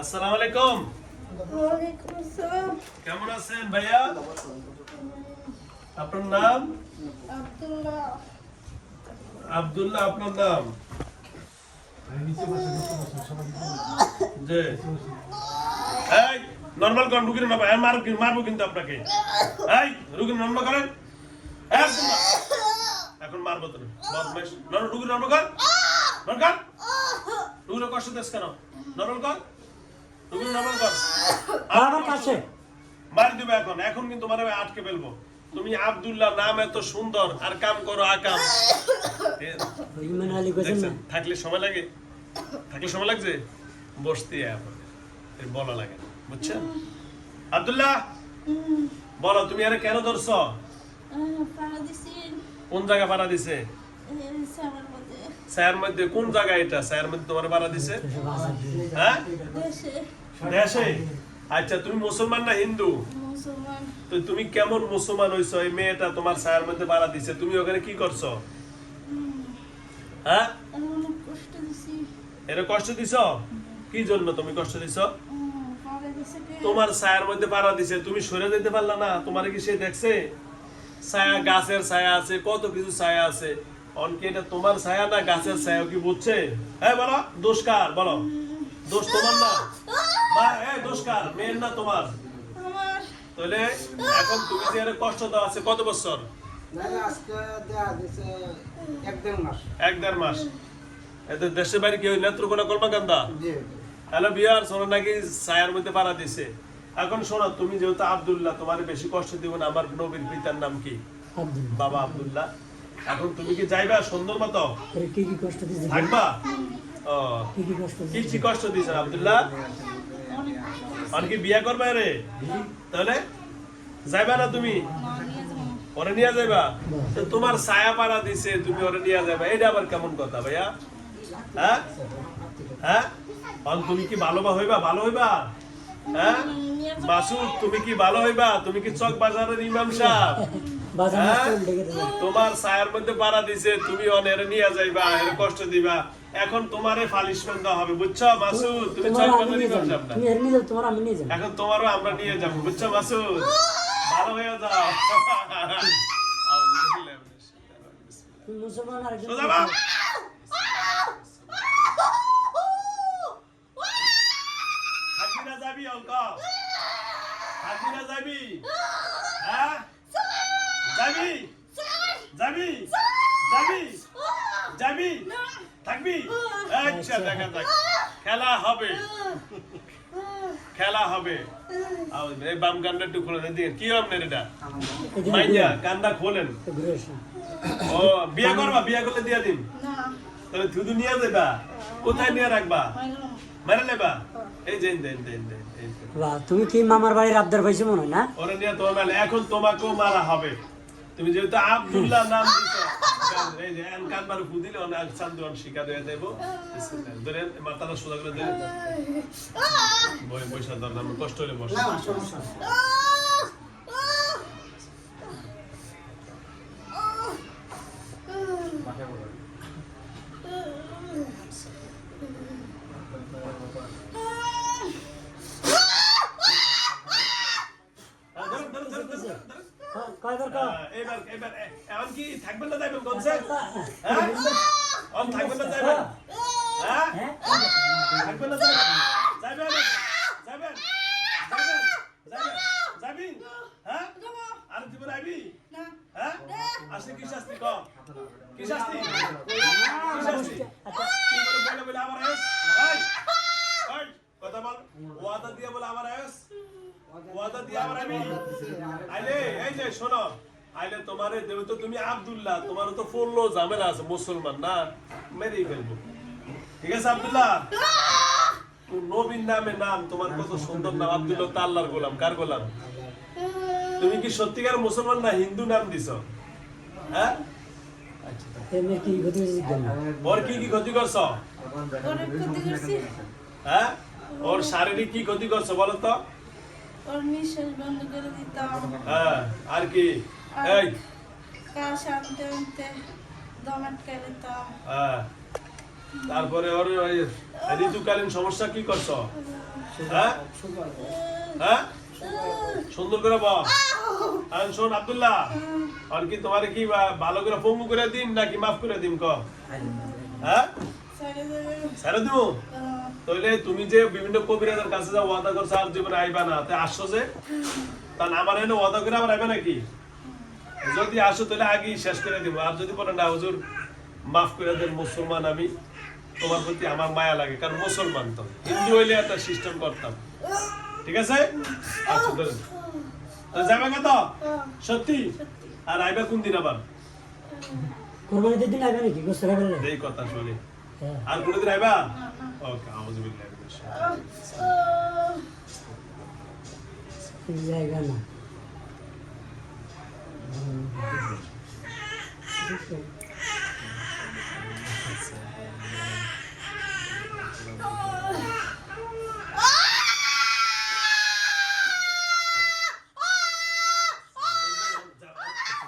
আসসালামু আলাইকুম। ওয়ালাইকুম আসসালাম। কেমন আছেন ভাইয়া? আপনার নাম? আব্দুল্লাহ। আব্দুল্লাহ আপনার নাম? জি। এই নরমাল কোন রুগীর নাম? মারবো কিন্তু আপনাকে। এই রুগীর নরমাল করেন। এই আব্দুল্লাহ, এখন মারবো তো। বদমাইশ। রুগীর নরমাল কর। নরমাল কর। রুগীর কষ্ট দেশ কেন? নরমাল কর। রুগীর নরমাল কর। আমার কাছে মার দিবে এখন। এখন কিন্তু মারবে, আটকে ফেলবো। তুমি আব্দুল্লাহ নাম এত সুন্দর আর কাম করো আকাম। ইমান আলী কইছেন না থাকলে সময় লাগে, থাকলে সময় লাগছে বসতে বলা লাগে, বুঝছেন? আব্দুল্লাহ বলো, তুমি আরে কেন ধরছো? কোন জায়গা পাড়া দিছে? ছায়ার মধ্যে। কোন জায়গা এটা? ছায়ার মধ্যে তোমার পাড়া দিছে? হ্যাঁ, দেশে। আচ্ছা, তুমি মুসলমান না হিন্দু? মুসলমান। তো তুমি কেমন মুসলমান হইছো? এই মেয়েটা তোমার ছায়ার মধ্যে পাড়া দিছে, তুমি ওখানে কি করছো? হ্যাঁ, অনেক কষ্ট দিছি। এরা কষ্ট দিছ? কি জন্য তুমি কষ্ট দিছ? পাড়া দিছে কে? তোমার ছায়ার মধ্যে পাড়া দিছে, তুমি সরে যেতে পারলা না? তোমার কি সে দেখছে? ছায়া, গাছের ছায়া আছে, কত কিছু ছায়া আছে। অনকে এটা তোমার ছায়া না গাছের ছায়া, কি বুঝছে? হ্যাঁ বলো, দোষ কার? বলো, দোষ তোমার না? দোষ কার? মেয়ের না তোমার? আমার। তাহলে এখন তুমি যে এর কষ্ট দাও আছে কত বছর? এক দেড় মাস। এদের দেশের বাড়ি কি ওই নেত্রকোনা কলমাকান্দা? হ্যালো বিয়ার, শোনো নাকি ছায়ার মধ্যে পাড়া দিছে। এখন শোনো, তুমি যেহেতু আব্দুল্লাহ, তোমার বেশি কষ্ট দিব না। আমার নবীর পিতার নাম কি? বাবা আব্দুল্লাহ। এখন তুমি কি যাইবা সুন্দর মতো? কি কি কষ্ট দিছে থাকবা? ও, কি কি কষ্ট কি কি কষ্ট দিছেন আব্দুল্লাহ? আর কি বিয়া করবা রে? তাহলে যাইবা না তুমি? ওরে নিয়ে যাইবা? তো তোমার ছায়া পাড়া দিছে, তুমি ওরে নিয়ে যাইবা, এটা আবার কেমন কথা ভাইয়া? হ্যাঁ হ্যাঁ, তুমি কি ভালো হইবা? ভালো হইবা? হ্যাঁ মাসুদ, তুমি কি ভালো হইবা? তুমি কি চক বাজারের ইমাম সাহেব? তোমার ছায়ার মধ্যে পাড়া দিছে, তুমি অনের নিয়ে যাইবা, এর কষ্ট দিবা। এখন তোমারে পালিশমেন্ট দেওয়া হবে, বুঝছো মাসুদ? তুমি চক বাজারের ইমাম সাহেব না? এখন তোমারও আমরা নিয়ে যাবো, বুঝছো মাসুদ? ভালো হয়ে যাও। মুসলমান আর সোজা বাপ। থাকবি না যাবি? অঙ্ক থাকবি না যাবি? হ্যাঁ যাবি? যাবি? যাবি? যাবি? থাকবি? আচ্ছা, দেখা যাক, খেলা হবে, খেলা হবে। এই বাম কান্ডা একটু খোলেন, এদিকে কি আপনার এটা? মাইয়া কান্ডা খোলেন। ও, বিয়া করবা? বিয়া করলে দিয়া দিন। না। তাহলে থুদু নিয়ে যাবা? কোথায় নিয়ে রাখবা? মেরে নেবা? এই যে তুমি কি মামার বাড়ির আবদার পাইছো মনে হয় না? ওরা নিয়ে তোমার মেলে। এখন তোমাকেও মারা হবে। তুমি যেহেতু আব্দুল্লাহ নাম দিছো, এই যে কানবার ফু দিলে অনেক চান্দন শিকার হয়ে যাইব। ধরেন মাথাটা সোজা করে দেন। বৈশা ধর, আমার কষ্ট হলে বসে। এবার কি থাকবেন না যাইবেন? কোনছে থাকবেন না যাইবেন? হ্যাঁ থাকবেন না যাইবেন? যাইবেন? যাইবেন? যাইবেন? যাইবেন? যাবি? হ্যাঁ, আর জীবন আইবি? হ্যাঁ, আসলে কি শাস্তি? কম কি শাস্তি? কি শাস্তি? কি বলে বলে আমার আয়স? কথা বল। ওয়াদা দিয়ে বলে আমার আয়স, ওয়াদা দিয়ে আমার আমি আইলে। এই যে শোনো, আইলে তোমারে দেবে তো, তুমি আব্দুল্লাহ, তোমারও তো ফুললো ঝামেলা আছে, মুসলমান না, মেরেই ফেলবো। ঠিক আছে আব্দুল্লাহ? নবীর নামে নাম তোমার কত সুন্দর নাম, আব্দুল্লাহ তো আল্লাহর গোলাম। কার গোলাম? তুমি কি সত্যিকার মুসলমান না হিন্দু নাম দিছো? হ্যাঁ, ওর কি কি ক্ষতি করছো? অনেক ক্ষতি করছি। হ্যাঁ, ওর শারীরিক কি ক্ষতি করছো বলো তো? ওর নিঃশ্বাস বন্ধ করে দিতাম। হ্যাঁ, আর কি? এই কাশ আনতে আনতে দম আটকে দিতাম। হ্যাঁ, তারপরে ওর ওই ঋতুকালীন সমস্যা কি করছো? হ্যাঁ হ্যাঁ সুন্দর করে বল। আর শোন আব্দুল্লাহ, আর কি তোমার কি ভালো করে পঙ্গু করে দিন নাকি মাফ করে দিন ক? হ্যাঁ ছেড়ে দেবেন ছেড়ে দিবো? তাহলে তুমি যে বিভিন্ন কবিরাজের কাছে যা ওয়াদা করছো আর জীবনে আইবা না, তাই আসছো যে? তা আমার এনে ওয়াদা করে আবার আইবা নাকি? যদি আসো তাহলে আগেই শেষ করে দিব। আর যদি বলেন না হুজুর মাফ করে দেন, মুসলমান আমি, তোমার প্রতি আমার মায়া লাগে, কারণ মুসলমান তো, হিন্দু হইলে একটা সিস্টেম করতাম। ঠিক আছে? আচ্ছা ধরেন যাবে কত সত্যি? আর আইবা কোন দিন আবার? কোরবানিদের দিন আইবে নাকি গোসল করে? এই কথা শুনি। হ্যাঁ। আর কোনদিন আইবা? ওকে, আউযুবিল্লাহি মিনাশ শাইতানির এই জায়গা না।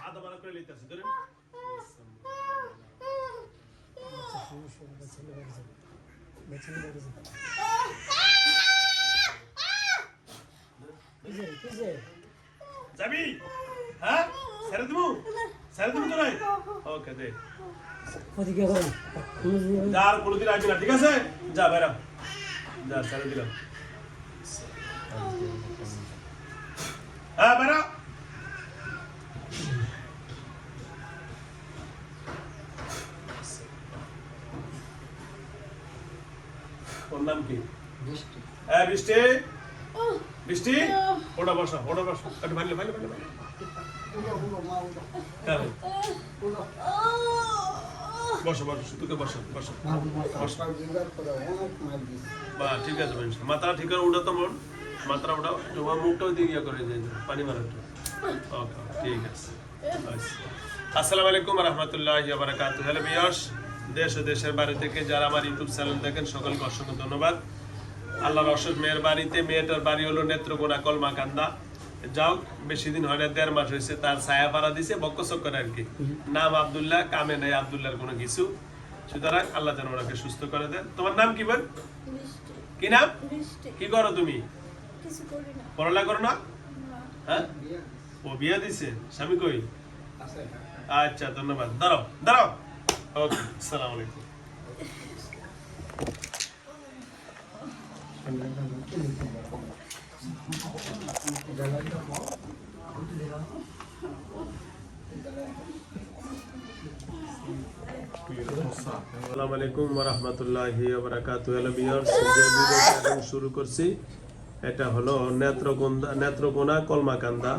আদা মারা করে লইতাছি ধরেন। যাবি? হ্যাঁ ছেড়ে দিবো? ছেড়ে দিবো তো নাই? ওকে দে। প্রতিজ্ঞা করেন যা আর কোনোদিন আসবি না, ঠিক আছে? যা বেরা, যা ছেড়ে দিলাম। হ্যাঁ বেরা। ওর নাম কি? হ্যাঁ বৃষ্টি, বৃষ্টি ওটা বসা, ওটা বসা, একটু ভালো ভালো ভালো ভালো। হ্যাঁ বসো বসো, শুধু বসো বসো বসো। বা ঠিক আছে ভাই, মাথাটা ঠিক করে উঠাতো মন, মাথাটা উঠাও, তোমার মুখটাও দিয়ে ইয়ে করে যে পানি মারাটা। ওকে ঠিক আছে। আসসালামু আলাইকুম ওয়া রাহমাতুল্লাহি ওয়া বারাকাতুহু। হ্যালো ভিউয়ার্স, দেশ ও দেশের বাইরে থেকে যারা আমার ইউটিউব চ্যানেল দেখেন সকলকে অসংখ্য ধন্যবাদ। আল্লাহর অশেষ মেহেরবানিতে মেয়েটার বাড়ি হলো নেত্রকোনা কলমাকান্দা। যাও বেশি দিন হয় না, 1.5 মাস হয়েছে, তার ছায়া পাড়া দিছে বক্কচক্কর আর কি। নাম আব্দুল্লাহ, কামে নাই আব্দুল্লাহর কোনো কিছু। সুতরাং আল্লাহ যেন ওনাকে সুস্থ করে দেন। তোমার নাম কি বোন? বৃষ্টি কি নাম? বৃষ্টি কি করো তুমি? কিছু করি না পড়ালেখা করো না? না। হ্যাঁ ও বিয়া দিছে, স্বামী কই? আচ্ছা ধন্যবাদ, দাঁড়াও দাঁড়াও। ওকে আসসালামু আলাইকুম। আসসালামু আলাইকুম ওয়া রাহমাতুল্লাহি ওয়া বারাকাতুহু। হ্যালো ভিউয়ার্স, যে ভিডিওটা এখন শুরু করছি এটা হলো নেত্রকোনা কলমাকান্দা